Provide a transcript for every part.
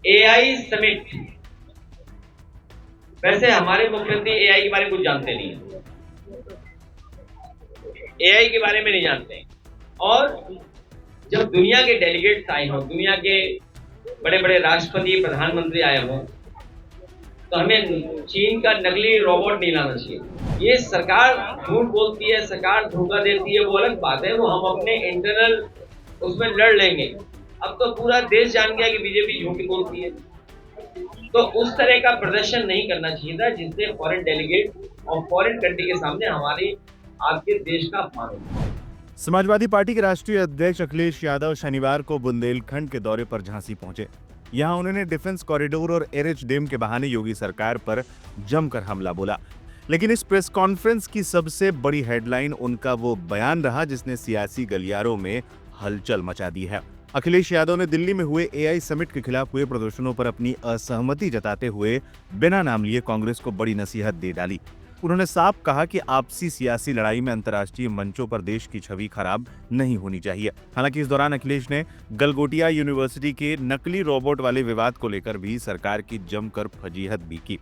AI summit. वैसे हमारे मुख्यमंत्री एआई के बारे में कुछ जानते नहीं है, एआई के बारे में नहीं जानते हैं। और जब दुनिया के डेलीगेट्स आए हों, दुनिया के बड़े बड़े राष्ट्रपति प्रधानमंत्री आए हों, तो हमें चीन का नकली रोबोट नहीं लाना चाहिए। ये सरकार झूठ बोलती है, सरकार धोखा देती है, वो अलग बात है, वो हम अपने इंटरनल उसमें लड़ लेंगे। अब तो पूरा देश जान गया कि बीजेपी झूठ बोलती है, तो उस तरह का प्रदर्शन नहीं करना चाहिए था जिससे फॉरेन डेलीगेट और फॉरेन कंट्री के सामने हमारे आपके देश का अपमान हो। समाजवादी पार्टी के राष्ट्रीय अध्यक्ष अखिलेश यादव शनिवार को बुंदेलखंड के दौरे पर झांसी पहुंचे। यहां उन्होंने डिफेंस कॉरिडोर और एनएच डैम के बहाने योगी सरकार पर जमकर हमला बोला। लेकिन इस प्रेस कॉन्फ्रेंस की सबसे बड़ी हेडलाइन उनका वो बयान रहा जिसने सियासी गलियारों में हलचल मचा दी है। अखिलेश यादव ने दिल्ली में हुए एआई समिट के खिलाफ हुए प्रदर्शनों पर अपनी असहमति जताते हुए बिना नाम लिए कांग्रेस को बड़ी नसीहत दे डाली। उन्होंने साफ कहा कि आपसी सियासी लड़ाई में अंतर्राष्ट्रीय मंचों पर देश की छवि खराब नहीं होनी चाहिए। हालांकि इस दौरान अखिलेश ने गलगोटिया यूनिवर्सिटी के नकली रोबोट वाले विवाद को लेकर भी सरकार की जमकर फजीहत भी की।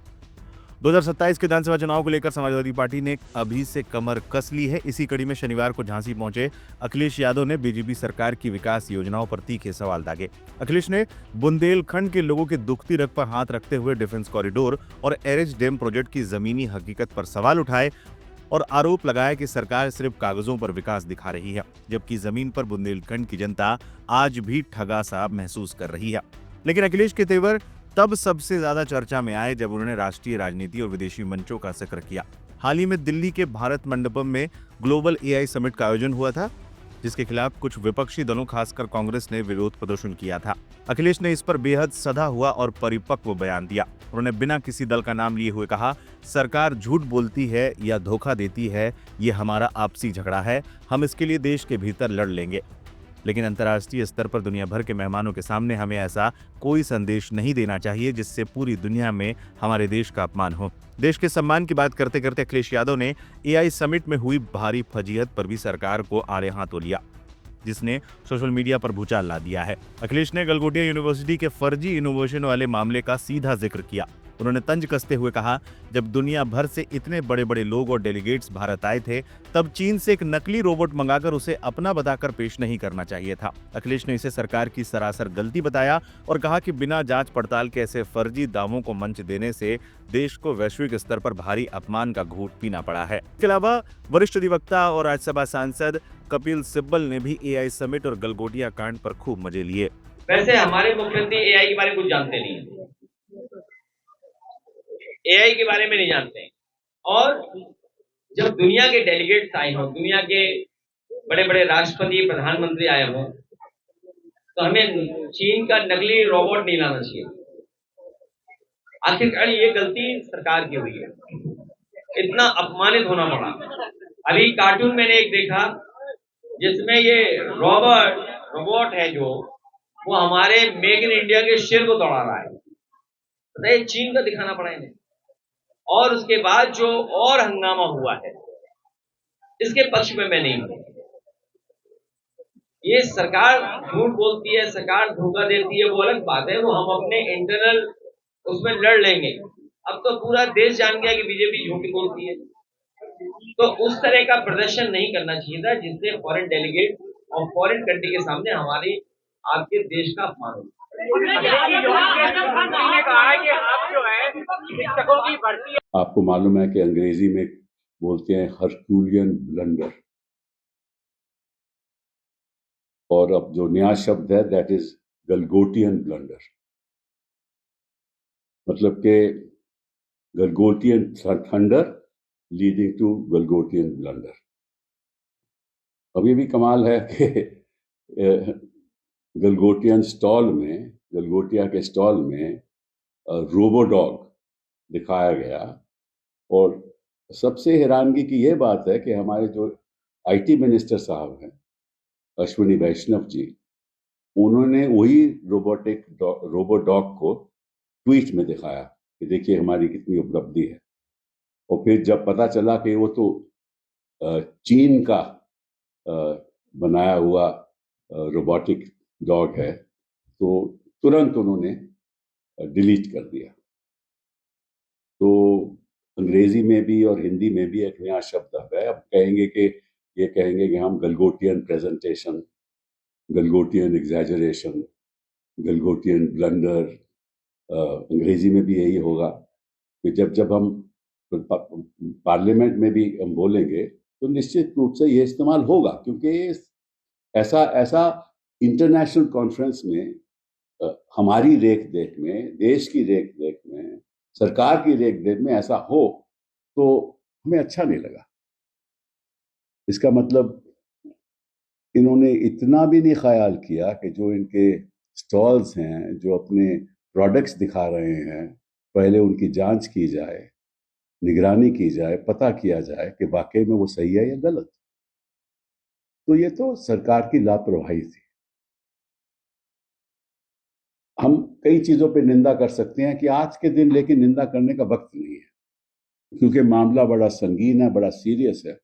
2027 के विधानसभा चुनाव को लेकर समाजवादी पार्टी ने अभी से कमर कस ली है। इसी कड़ी में शनिवार को झांसी पहुंचे अखिलेश यादव ने बीजेपी सरकार की विकास योजनाओं पर तीखे सवाल दागे। अखिलेश ने बुंदेलखंड के लोगों के दुखती रग पर हाथ रखते हुए डिफेंस कॉरिडोर और एनएच डैम प्रोजेक्ट की जमीनी हकीकत पर सवाल उठाए और आरोप लगाया कि सरकार सिर्फ कागजों पर विकास दिखा रही है, जबकि जमीन पर बुंदेलखंड की जनता आज भी ठगा सा महसूस कर रही है। लेकिन अखिलेश के तेवर तब सबसे ज्यादा चर्चा में आए जब उन्होंने राष्ट्रीय राजनीति और विदेशी मंचों का जिक्र किया। हाल ही में दिल्ली के भारत मंडपम में ग्लोबल एआई समिट का आयोजन हुआ था, जिसके खिलाफ कुछ विपक्षी दलों खासकर कांग्रेस ने विरोध प्रदर्शन किया था। अखिलेश ने इस पर बेहद सधा हुआ और परिपक्व बयान दिया। उन्होंने बिना किसी दल का नाम लिए हुए कहा, सरकार झूठ बोलती है या धोखा देती है, ये हमारा आपसी झगड़ा है, हम इसके लिए देश के भीतर लड़ लेंगे। लेकिन अंतर्राष्ट्रीय स्तर पर दुनिया भर के मेहमानों के सामने हमें ऐसा कोई संदेश नहीं देना चाहिए जिससे पूरी दुनिया में हमारे देश का अपमान हो। देश के सम्मान की बात करते करते अखिलेश यादव ने एआई समिट में हुई भारी फजीहत पर भी सरकार को आड़े हाथों लिया, जिसने सोशल मीडिया पर भूचाल ला दिया है। अखिलेश ने गलगोटिया यूनिवर्सिटी के फर्जी इनोवेशन वाले मामले का सीधा जिक्र किया। उन्होंने तंज कसते हुए कहा, जब दुनिया भर से इतने बड़े बड़े लोग और डेलीगेट्स भारत आए थे, तब चीन से एक नकली रोबोट मंगाकर उसे अपना बताकर पेश नहीं करना चाहिए था। अखिलेश ने इसे सरकार की सरासर गलती बताया और कहा कि बिना जांच पड़ताल के ऐसे फर्जी दावों को मंच देने से देश को वैश्विक स्तर पर भारी अपमान का घूंट पीना पड़ा है। इसके अलावा वरिष्ठ अधिवक्ता और राज्यसभा सांसद कपिल सिब्बल ने भी एआई समिट और गलगोटिया कांड पर खूब मजे लिए। वैसे हमारे मुख्यमंत्री एआई के बारे में कुछ जानते नहीं है, एआई के बारे में नहीं जानते हैं। और जब दुनिया के डेलीगेट्स आए हों, दुनिया के बड़े बड़े राष्ट्रपति प्रधानमंत्री आए हों, तो हमें चीन का नकली रोबोट नहीं लाना चाहिए। आखिरकार ये गलती सरकार की हुई है, इतना अपमानित होना पड़ा। अभी कार्टून मैंने एक देखा जिसमें ये रोबोट है जो वो हमारे मेक इन इंडिया के शेर को दौड़ा रहा है। बताइए, चीन का दिखाना पड़ा इन्हें। और उसके बाद जो और हंगामा हुआ है, इसके पक्ष में मैं नहीं हूं। ये सरकार झूठ बोलती है, सरकार धोखा देती है, वो अलग बात है, वो हम अपने इंटरनल उसमें लड़ लेंगे। अब तो पूरा देश जान गया कि बीजेपी झूठ बोलती है, तो उस तरह का प्रदर्शन नहीं करना चाहिए था जिससे फॉरेन डेलीगेट और फॉरेन कंट्री के सामने हमारे आपके देश का अपमान हो। आपको मालूम है कि अंग्रेजी में बोलते हैं हरक्यूलियन ब्लंडर, और अब जो नया शब्द है दैट इज गलगोटियन ब्लंडर। मतलब के गलगोटियन थंडर लीडिंग टू गलगोटियन ब्लंडर। अब ये भी कमाल है कि गलगोटिया के स्टॉल में रोबोडॉग दिखाया गया। और सबसे हैरानगी की ये बात है कि हमारे जो आईटी मिनिस्टर साहब हैं अश्विनी वैष्णव जी, उन्होंने वही रोबोडॉग को ट्वीट में दिखाया कि देखिए हमारी कितनी उपलब्धि है। और फिर जब पता चला कि वो तो चीन का बनाया हुआ रोबोटिक डॉग है, तो तुरंत उन्होंने डिलीट कर दिया। तो अंग्रेजी में भी और हिंदी में भी एक नया शब्द आ गया। अब कहेंगे कि हम गलगोटियन प्रेजेंटेशन, गलगोटियन एग्जैजरेशन, गलगोटियन ब्लंडर, अंग्रेजी में भी यही होगा कि जब हम पार्लियामेंट में भी हम बोलेंगे तो निश्चित रूप से ये इस्तेमाल होगा, क्योंकि ऐसा ऐसा इंटरनेशनल कॉन्फ्रेंस में हमारी रेख देख में, देश की रेख देख में, सरकार की रेख देख में ऐसा हो तो हमें अच्छा नहीं लगा। इसका मतलब इन्होंने इतना भी नहीं ख्याल किया कि जो इनके स्टॉल्स हैं, जो अपने प्रोडक्ट्स दिखा रहे हैं, पहले उनकी जांच की जाए, निगरानी की जाए, पता किया जाए कि वाकई में वो सही है या गलत। तो ये तो सरकार की लापरवाही थी। हम कई चीजों पे निंदा कर सकते हैं कि आज के दिन लेकिन निंदा करने का वक्त नहीं है, क्योंकि मामला बड़ा संगीन है, बड़ा सीरियस है,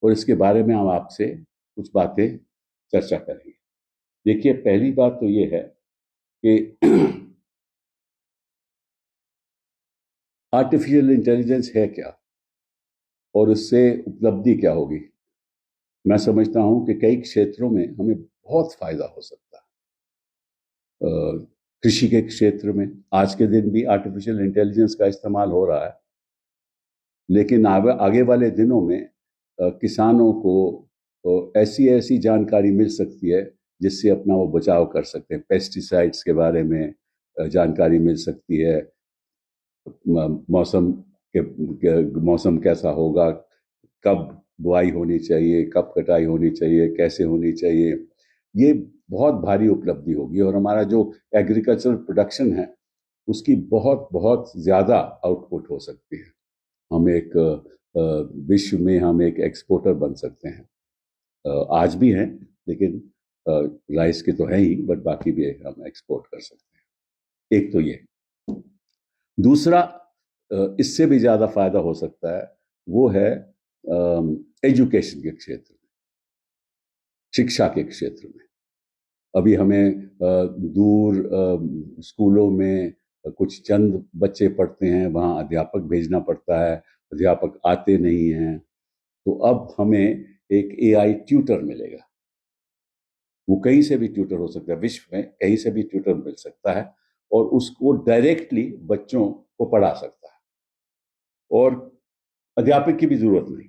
और इसके बारे में हम आपसे कुछ बातें चर्चा करेंगे। देखिए, पहली बात तो ये है कि आर्टिफिशियल इंटेलिजेंस है क्या और उससे उपलब्धि क्या होगी। मैं समझता हूं कि कई क्षेत्रों में हमें बहुत फायदा हो सकता है। कृषि के क्षेत्र में आज के दिन भी आर्टिफिशियल इंटेलिजेंस का इस्तेमाल हो रहा है, लेकिन आगे वाले दिनों में किसानों को ऐसी ऐसी जानकारी मिल सकती है जिससे अपना वो बचाव कर सकते हैं। पेस्टिसाइड्स के बारे में जानकारी मिल सकती है, मौसम कैसा होगा, कब बुआई होनी चाहिए, कब कटाई होनी चाहिए, कैसे होनी चाहिए। ये बहुत भारी उपलब्धि होगी और हमारा जो एग्रीकल्चरल प्रोडक्शन है उसकी बहुत बहुत ज़्यादा आउटपुट हो सकती है। हम एक विश्व में हम एक एक्सपोर्टर बन सकते हैं। आज भी हैं, लेकिन राइस के तो है ही, बट बाकी भी हम एक्सपोर्ट कर सकते हैं। एक तो ये। दूसरा, इससे भी ज़्यादा फायदा हो सकता है, वो है एजुकेशन के क्षेत्र में, शिक्षा के क्षेत्र में। अभी हमें दूर स्कूलों में कुछ चंद बच्चे पढ़ते हैं, वहाँ अध्यापक भेजना पड़ता है, अध्यापक आते नहीं हैं। तो अब हमें एक एआई ट्यूटर मिलेगा। वो कहीं से भी ट्यूटर हो सकता है, विश्व में कहीं से भी ट्यूटर मिल सकता है और उसको डायरेक्टली बच्चों को पढ़ा सकता है और अध्यापक की भी जरूरत नहीं।